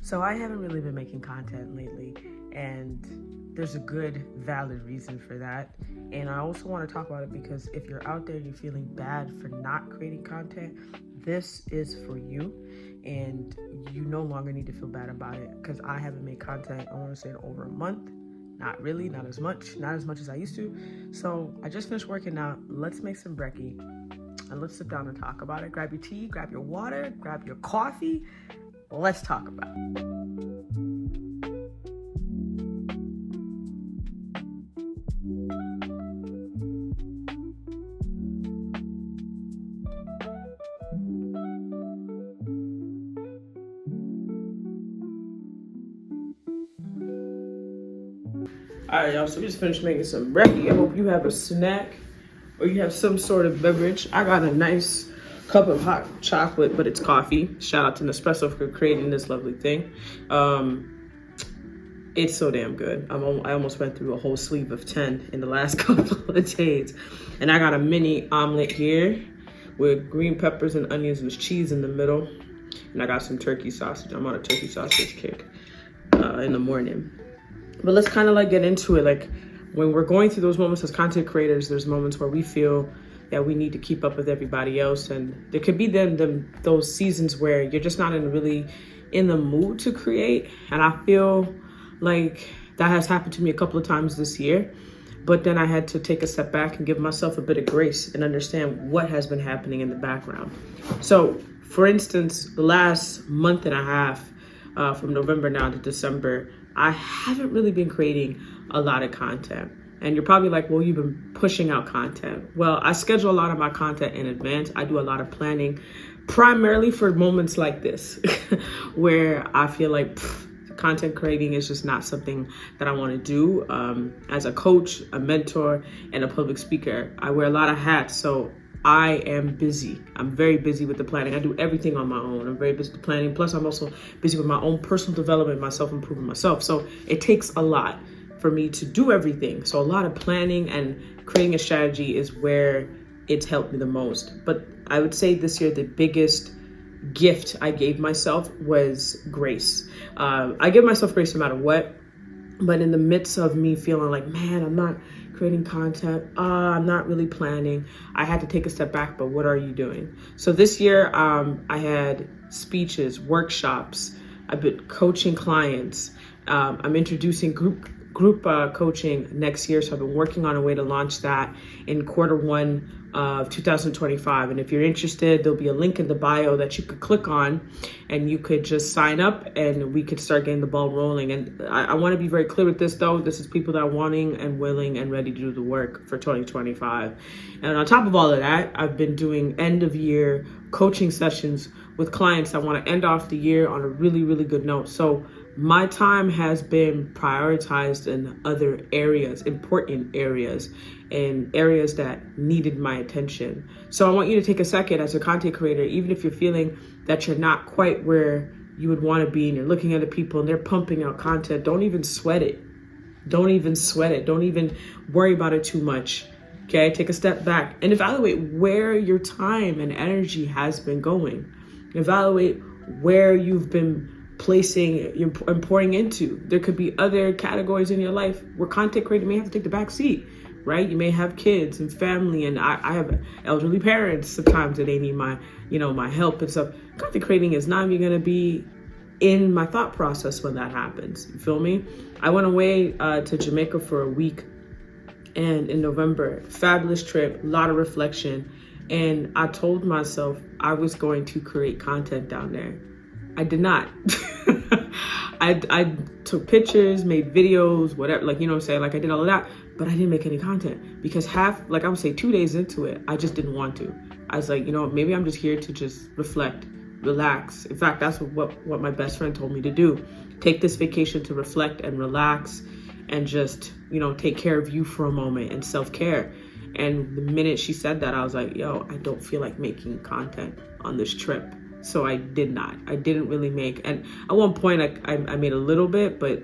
So I haven't really been making content lately, and there's a good, valid reason for that. And I also want to talk about it because if you're out there and you're feeling bad for not creating content, this is for you. And you no longer need to feel bad about it, because I haven't made content, I want to say, in over a month. Not really, not as much as I used to. So I just finished working out. Let's make some brekkie and let's sit down and talk about it. Grab your tea, grab your water, grab your coffee. Let's talk about it. All right, y'all, so we just finished making some brekkie. I hope you have a snack or you have some sort of beverage. I got a nice cup of hot chocolate, but it's coffee. Shout out to Nespresso for creating this lovely thing. It's so damn good. I almost went through a whole sleeve of 10 in the last couple of days. And I got a mini omelet here with green peppers and onions and cheese in the middle. And I got some turkey sausage. I'm on a turkey sausage kick in the morning. But let's kind of like get into it. Like, when we're going through those moments as content creators, there's moments where we feel that we need to keep up with everybody else. And there could be those seasons where you're just not really in the mood to create. And I feel like that has happened to me a couple of times this year. But then I had to take a step back and give myself a bit of grace and understand what has been happening in the background. So, for instance, the last month and a half, from November now to December, I haven't really been creating a lot of content. And you're probably like, well, you've been pushing out content. Well, I schedule a lot of my content in advance. I do a lot of planning, primarily for moments like this, where I feel like content creating is just not something that I want to do. As a coach, a mentor, and a public speaker, I wear a lot of hats. So I am busy. I'm very busy with the planning. I do everything on my own. I'm very busy with the planning. Plus, I'm also busy with my own personal development, myself improving myself. So it takes a lot for me to do everything. So a lot of planning and creating a strategy is where it's helped me the most. But I would say this year, the biggest gift I gave myself was grace. I give myself grace no matter what. But in the midst of me feeling like, man, I'm not creating content, I'm not really planning, I had to take a step back. But what are you doing? So this year, I had speeches, workshops, I've been coaching clients. I'm introducing group coaching next year. So I've been working on a way to launch that in Q1 of 2025. And if you're interested, there'll be a link in the bio that you could click on and you could just sign up and we could start getting the ball rolling. And I want to be very clear with this though. This is people that are wanting and willing and ready to do the work for 2025. And on top of all of that, I've been doing end of year coaching sessions with clients that want to end off the year on a really, really good note. So my time has been prioritized in other areas, important areas, and areas that needed my attention. So I want you to take a second as a content creator, even if you're feeling that you're not quite where you would want to be and you're looking at the people and they're pumping out content, don't even sweat it. Don't even sweat it. Don't even worry about it too much. Okay, take a step back and evaluate where your time and energy has been going. Evaluate where you've been placing and pouring into. There could be other categories in your life where content creating may have to take the back seat, right? You may have kids and family, and I have elderly parents sometimes that they need my help and stuff. Content creating is not even gonna be in my thought process when that happens. You feel me? I went away to Jamaica for a week, and in November, fabulous trip, a lot of reflection, and I told myself I was going to create content down there. I did not. I took pictures, made videos, whatever, like, you know what I'm saying? Like, I did all of that, but I didn't make any content because I would say 2 days into it, I just didn't want to. I was like, maybe I'm just here to just reflect, relax. In fact, that's what my best friend told me to do. Take this vacation to reflect and relax and just, take care of you for a moment and self-care. And the minute she said that, I was like, I don't feel like making content on this trip. So I did not. I didn't really make, and at one point I made a little bit, but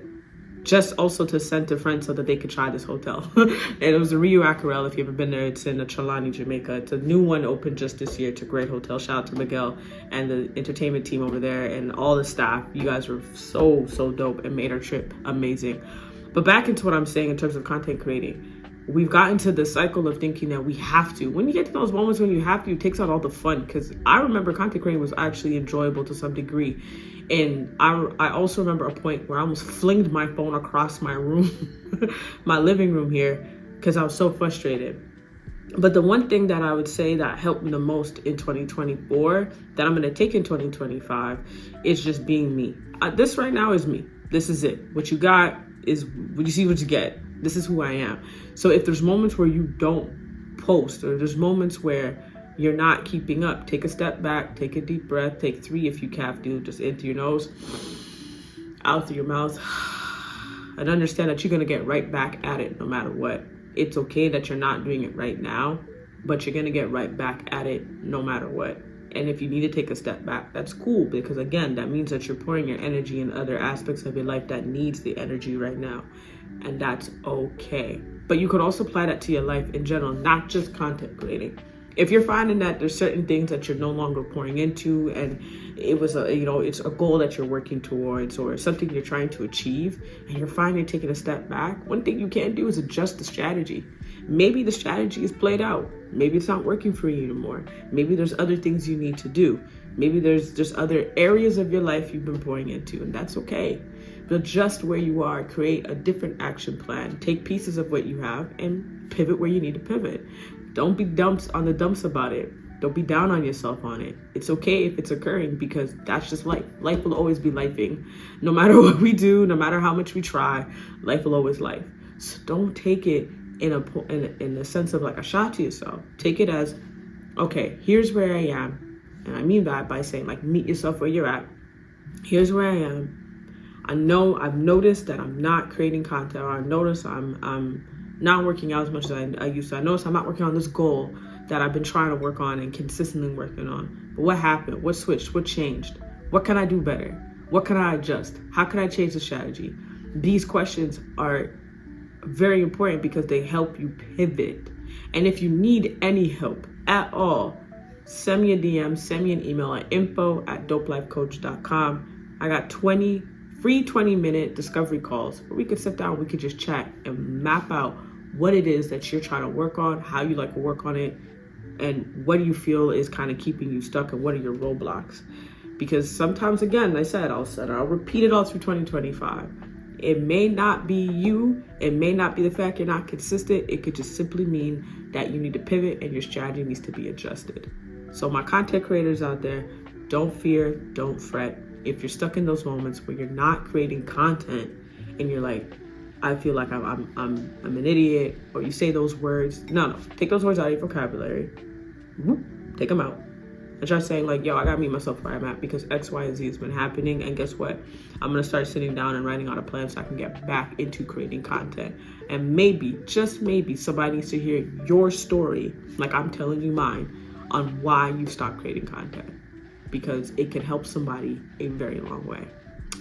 just also to send to friends so that they could try this hotel. And it was a Rio Aquarelle. If you've ever been there, it's in Trelawney, Jamaica. It's a new one opened just this year. It's a great hotel. Shout out to Miguel and the entertainment team over there and all the staff. You guys were so dope and made our trip amazing. But back into what I'm saying in terms of content creating. We've gotten to the cycle of thinking that we have to. When you get to those moments when you have to, it takes out all the fun. Because I remember content creating was actually enjoyable to some degree. And I also remember a point where I almost flinged my phone across my room, my living room here, because I was so frustrated. But the one thing that I would say that helped me the most in 2024 that I'm going to take in 2025 is just being me. This right now is me. This is it. What you got is what you see, what you get. This is who I am. So if there's moments where you don't post, or there's moments where you're not keeping up, take a step back, take a deep breath, take 3 if you have to, just in through your nose, out through your mouth, and understand that you're gonna get right back at it no matter what. It's okay that you're not doing it right now, but you're gonna get right back at it no matter what. And if you need to take a step back, that's cool, because again, that means that you're pouring your energy in other aspects of your life that needs the energy right now. And that's okay. But you could also apply that to your life in general, not just content creating. If you're finding that there's certain things that you're no longer pouring into, and it was it's a goal that you're working towards, or something you're trying to achieve, and you're finally taking a step back, one thing you can do is adjust the strategy. Maybe the strategy is played out. Maybe it's not working for you anymore. Maybe there's other things you need to do. Maybe there's just other areas of your life you've been pouring into, and that's okay. But adjust where you are, create a different action plan, take pieces of what you have and pivot where you need to pivot. Don't be on the dumps about it. Don't be down on yourself on it. It's okay if it's occurring, because that's just life. Life will always be lifing. No matter what we do, no matter how much we try, life will always life. So don't take it in a sense of like a shot to yourself. Take it as, okay, here's where I am. And I mean that by saying, like, meet yourself where you're at. Here's where I am. I know I've noticed that I'm not creating content, or I've noticed I'm not working out as much as I used to. I noticed I'm not working on this goal that I've been trying to work on and consistently working on. But what happened? What switched? What changed? What can I do better? What can I adjust? How can I change the strategy? These questions are very important because they help you pivot. And if you need any help at all, send me a DM, send me an email at info@dopelifecoach.com. I got 20 free 20-minute discovery calls where we could sit down, we could just chat and map out what it is that you're trying to work on, how you like to work on it, and what do you feel is kind of keeping you stuck, and what are your roadblocks. Because sometimes, again, I'll repeat it all through 2025. It may not be you, it may not be the fact you're not consistent, it could just simply mean that you need to pivot and your strategy needs to be adjusted. So my content creators out there, don't fear, don't fret. If you're stuck in those moments where you're not creating content and you're like, I feel like I'm an idiot, or you say those words, no, take those words out of your vocabulary, take them out, and try saying like, yo, I gotta meet myself where I'm at because X, Y, and Z has been happening, and guess what? I'm gonna start sitting down and writing out a plan so I can get back into creating content. And maybe, just maybe, somebody needs to hear your story, like I'm telling you mine, on why you stopped creating content, because it can help somebody a very long way.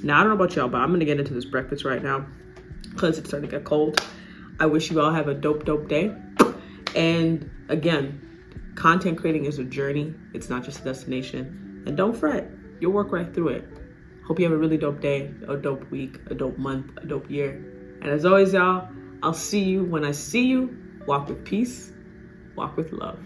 Now, I don't know about y'all, but I'm gonna get into this breakfast right now because it's starting to get cold. I wish you all have a dope day. And again, content creating is a journey. It's not just a destination. And don't fret, you'll work right through it. Hope you have a really dope day, a dope week, a dope month, a dope year. And as always, y'all, I'll see you when I see you. Walk with peace, walk with love.